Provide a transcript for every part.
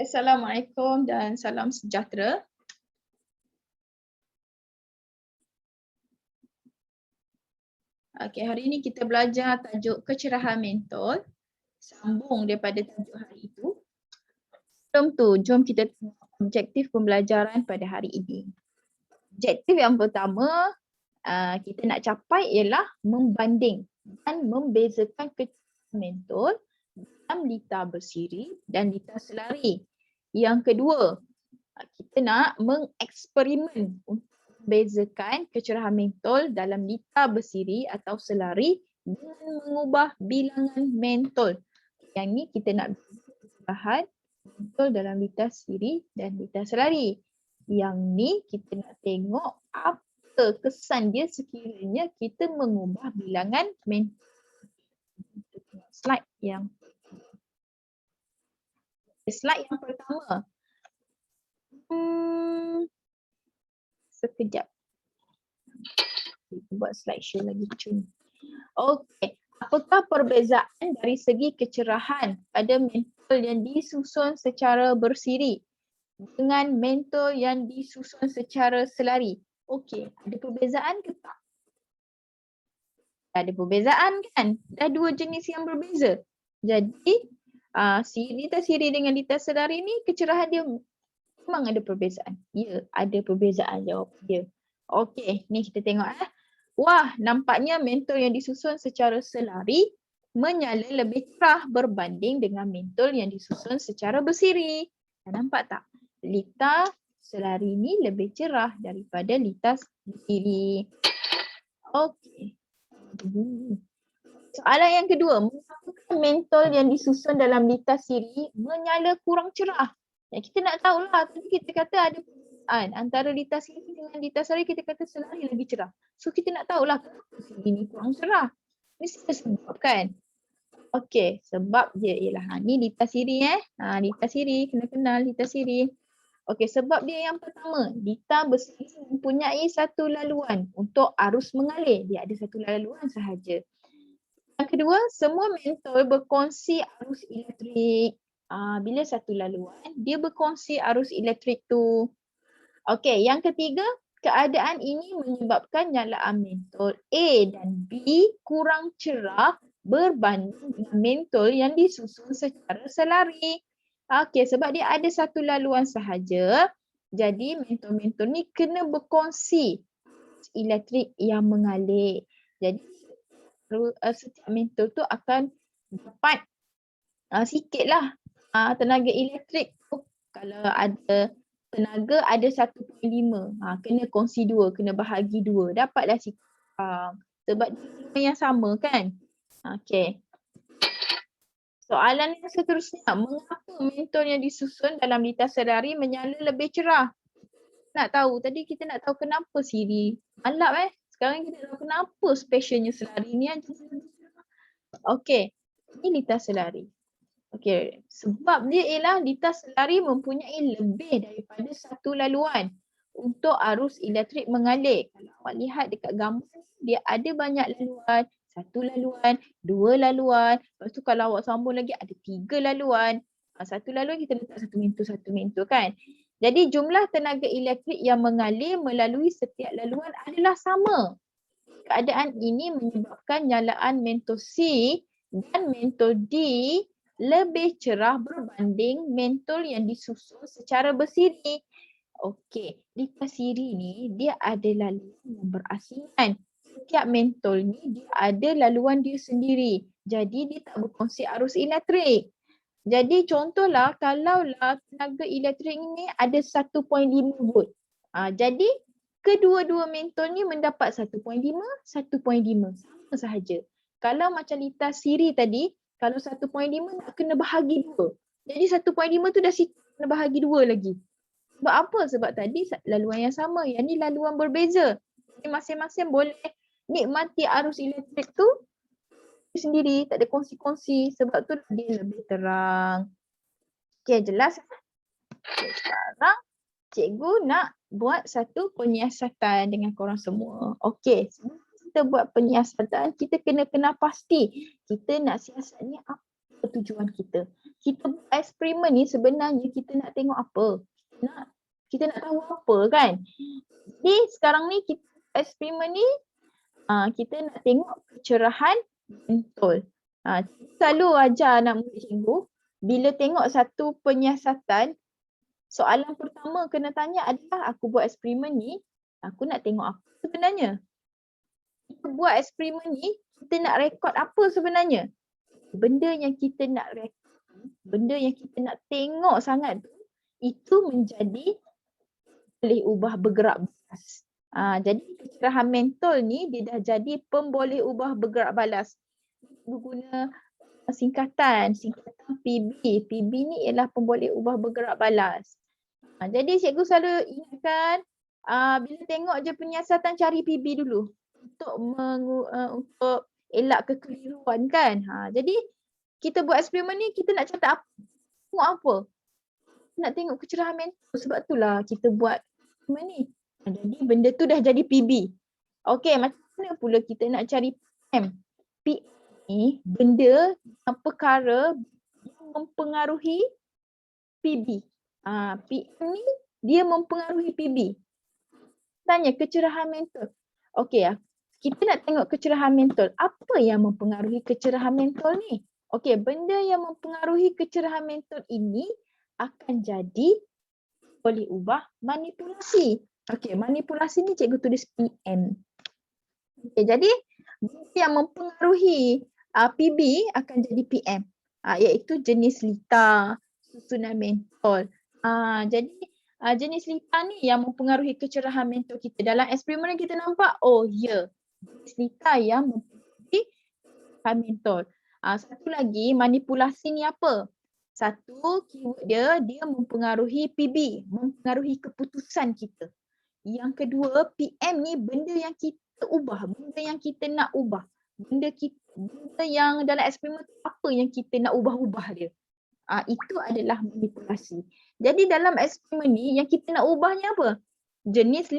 Assalamualaikum dan salam sejahtera. Okey, hari ini kita belajar tajuk kecerahan mental. Sambung daripada tajuk hari itu. Sebelum tu, jom kita tengok objektif pembelajaran pada hari ini. Objektif yang pertama kita nak capai ialah membanding dan membezakan kecerahan mental dalam lita bersiri dan lita selari. Yang kedua, kita nak mengeksperimen untuk membezakan kecerahan mentol dalam lita bersiri atau selari dengan mengubah bilangan mentol. Yang ni kita nak bahan mentol dalam lita siri dan lita selari. Yang ni kita nak tengok apa kesan dia sekiranya kita mengubah bilangan mentol. Slide yang pertama. Sekejap. Kita buat slideshow lagi cun. Okey, apakah perbezaan dari segi kecerahan pada mentol yang disusun secara bersiri dengan mentol yang disusun secara selari? Okey, ada perbezaan ke tak? Ada perbezaan kan? Dah dua jenis yang berbeza. Jadi, lita siri dengan lita selari ni kecerahan dia memang ada perbezaan. Ya, ada perbezaan jawab dia. Okey, ni kita tengok Wah, nampaknya mentol yang disusun secara selari menyala lebih cerah berbanding dengan mentol yang disusun secara bersiri. Nampak tak? Lita selari ni lebih cerah daripada lita bersiri. Okey. Soalan yang kedua, mengapa mentol yang disusun dalam lita siri menyala kurang cerah? Kita nak tahulah, tapi kita kata ada perbezaan antara lita siri dengan lita selari, kita kata selari lagi cerah. So kita nak tahulah kenapa siri ni kurang cerah. Mesti ada sebab kan? Okey, sebab dia ialah ni lita siri lita siri, kena kenal lita siri. Okey, sebab dia yang pertama, lita bersiri mempunyai satu laluan untuk arus mengalir. Dia ada satu laluan sahaja. Yang kedua, semua mentol berkongsi arus elektrik. Bila satu laluan, dia berkongsi arus elektrik tu. Okey, yang ketiga, keadaan ini menyebabkan nyalaan mentol A dan B kurang cerah berbanding dengan mentol yang disusun secara selari. Okey, sebab dia ada satu laluan sahaja, jadi mentol-mentol ni kena berkongsi elektrik yang mengalir. Jadi setiap mentol tu akan dapat sikitlah tenaga elektrik tu. Kalau ada tenaga ada 1.5, kena kongsi 2, kena bahagi 2, dapatlah sikit. Sebab dia yang sama kan. Okey. Soalan yang seterusnya, mengapa mentol yang disusun dalam lita selari menyala lebih cerah? Nak tahu, tadi kita nak tahu kenapa siri malap Sekarang kita tahu kenapa specialnya selari ni Okey, ini lita selari. Okey, sebab dia ialah lita selari mempunyai lebih daripada satu laluan untuk arus elektrik mengalir. Kalau awak lihat dekat gambar, dia ada banyak laluan. Satu laluan, dua laluan. Lepas tu kalau awak sambung lagi ada 3 laluan. Satu laluan kita letak satu mentol kan. Jadi jumlah tenaga elektrik yang mengalir melalui setiap laluan adalah sama. Keadaan ini menyebabkan nyalaan mentol C dan mentol D lebih cerah berbanding mentol yang disusun secara bersiri. Okey, lita siri ni dia ada laluan yang berasingan. Setiap mentol ni dia ada laluan dia sendiri. Jadi dia tak berkongsi arus elektrik. Jadi contohlah kalaulah tenaga elektrik ni ada 1.5 volt. Jadi kedua-dua mentol ni mendapat 1.5, 1.5 sama sahaja. Kalau macam lita siri tadi, kalau 1.5 nak kena bahagi 2. Jadi 1.5 tu dah kena bahagi 2 lagi. Sebab apa? Sebab tadi laluan yang sama, yang ni laluan berbeza. Jadi masing-masing boleh nikmati arus elektrik tu sendiri, tak ada kongsi-kongsi. Sebab tu dia lebih terang. Okay, jelas? Okay, sekarang cikgu nak buat satu penyiasatan dengan korang semua. Okey, sebelum kita buat penyiasatan, kita kena pasti kita nak siasat ni apa tujuan kita. Kita buat eksperimen ni sebenarnya kita nak tengok apa? Kita nak tahu apa kan? Jadi sekarang ni eksperimen ni kita nak tengok kecerahan mentol. Selalu ajar anak murid cikgu, bila tengok satu penyiasatan, soalan pertama kena tanya adalah aku buat eksperimen ni, aku nak tengok apa sebenarnya? Kita buat eksperimen ni, kita nak rekod apa sebenarnya? Benda yang kita nak rekod, benda yang kita nak tengok sangat tu, itu menjadi boleh ubah bergerak balas. Jadi kecerahan mentol ni dia dah jadi pemboleh ubah bergerak balas. Berguna singkatan PB. PB ni ialah pemboleh ubah bergerak balas. Jadi cikgu selalu ingatkan bila tengok je penyiasatan cari PB dulu untuk elak kekeliruan kan. Jadi kita buat eksperimen ni kita nak catat apa? Tengok apa? Nak tengok kecerahan mentol, sebab itulah kita buat eksperimen ni. Jadi benda tu dah jadi PB. Okey, macam mana pula kita nak cari PM? PM ni benda perkara yang mempengaruhi PB. PM ni dia mempengaruhi PB. Tanya kecerahan mentol. Okey, kita nak tengok kecerahan mentol. Apa yang mempengaruhi kecerahan mentol ni? Okey, benda yang mempengaruhi kecerahan mentol ini akan jadi boleh ubah manipulasi. Okey, manipulasi ni cikgu tulis PM. Okey, jadi benda yang mempengaruhi PB akan jadi PM. Iaitu jenis lita, susunan mentol. Jadi jenis lita ni yang mempengaruhi kecerahan mentol kita. Dalam eksperimen kita nampak, oh ya, jenis lita yang mempengaruhi kecerahan mentol. Satu lagi, manipulasi ni apa? Satu, keyword dia mempengaruhi PB, mempengaruhi keputusan kita. Yang kedua, PM ni benda yang kita ubah, benda yang kita nak ubah. Benda yang dalam eksperimen apa yang kita nak ubah-ubah dia. Itu adalah manipulasi. Jadi dalam eksperimen ni yang kita nak ubahnya apa? Jenis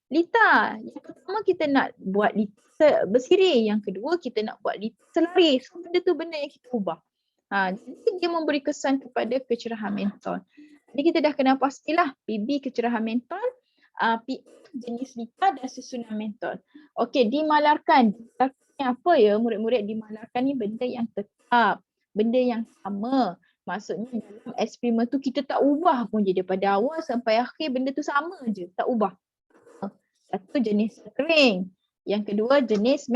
lita. Yang pertama kita nak buat lita bersiri. Yang kedua kita nak buat lita selari. So benda tu benda yang kita ubah. Jadi dia memberi kesan kepada kecerahan mentol. Jadi kita dah kenal pastilah PB kecerahan mentol, PM jenis lita dan susunan mentol. Okey, dimalarkan. Apa ya murid-murid? Dimalarkan ni benda yang tetap, benda yang sama. Maksudnya dalam eksperimen tu kita tak ubah pun je daripada awal sampai akhir, benda tu sama je, tak ubah. Satu jenis kering, yang kedua jenis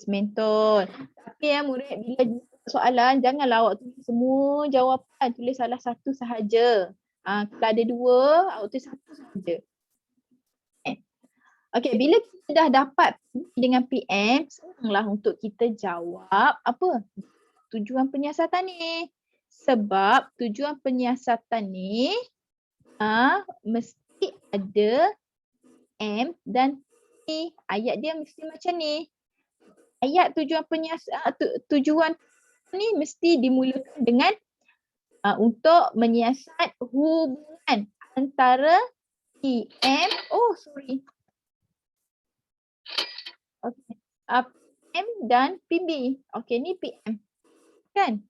mentol. Tapi murid bila soalan janganlah awak tulis semua jawapan, tulis salah satu sahaja. Kalau ada dua, awak tulis satu sahaja. Okey, bila kita dah dapat dengan PM, senanglah untuk kita jawab apa? Tujuan penyiasatan ni. Sebab tujuan penyiasatan ni mesti ada M dan P. Ayat dia mesti macam ni. Ayat tujuan tujuan ni mesti dimulakan dengan untuk menyiasat hubungan antara PM. Okay. PM dan PB. Okey, ni PM. Kan?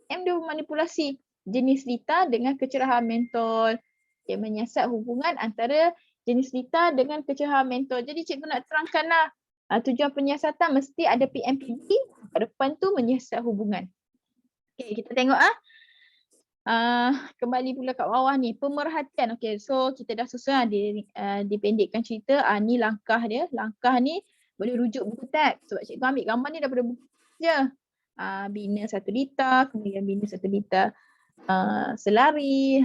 M dia manipulasi jenis lita dengan kecerahan mentol. Dia menyiasat hubungan antara jenis lita dengan kecerahan mentol. Jadi cikgu nak terangkanlah tujuan penyiasatan mesti ada PMPB. Kat depan tu menyiasat hubungan. Okey, kita tengok kembali pula kat bawah ni, pemerhatian. Okey, so kita dah susun dipendekkan cerita. Ni langkah dia. Langkah ni boleh rujuk buku teks. Sebab cikgu ambil gambar ni daripada buku je. Bina satu lita, kemudian bina satu lita selari.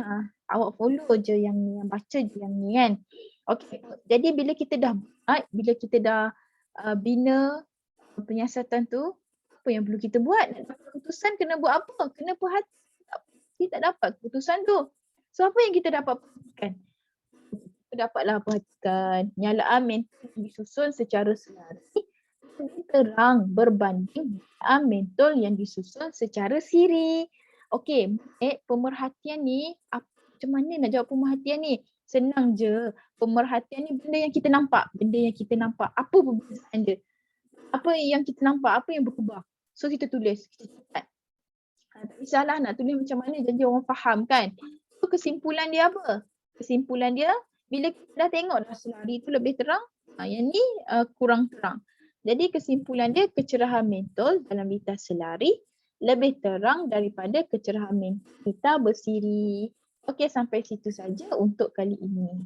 Awak follow je yang ni, yang baca je yang ni kan. Okey, jadi bila kita dah bina penyiasatan tu, apa yang perlu kita buat? Nak dapat keputusan kena buat apa? Kena perhati. Kita tak dapat keputusan tu. So apa yang kita dapat perhatikan? Kita dapatlah perhatikan penyalaan mentol disusun secara selari terang berbanding mentol yang disusun secara siri. Okey, pemerhatian ni macam mana nak jawab pemerhatian ni? Senang je. Pemerhatian ni benda yang kita nampak. Benda yang kita nampak. Apa perbezaan dia? Apa yang kita nampak? Apa yang berubah? So kita tulis, kita catat. Tak kisahlah nak tulis macam mana janji orang faham kan. So kesimpulan dia apa? Kesimpulan dia bila kita dah tengok dah selari tu lebih terang, yang ni kurang terang. Jadi kesimpulan dia kecerahan mentol dalam litar selari lebih terang daripada kecerahan mentol litar bersiri. Okey, sampai situ saja untuk kali ini.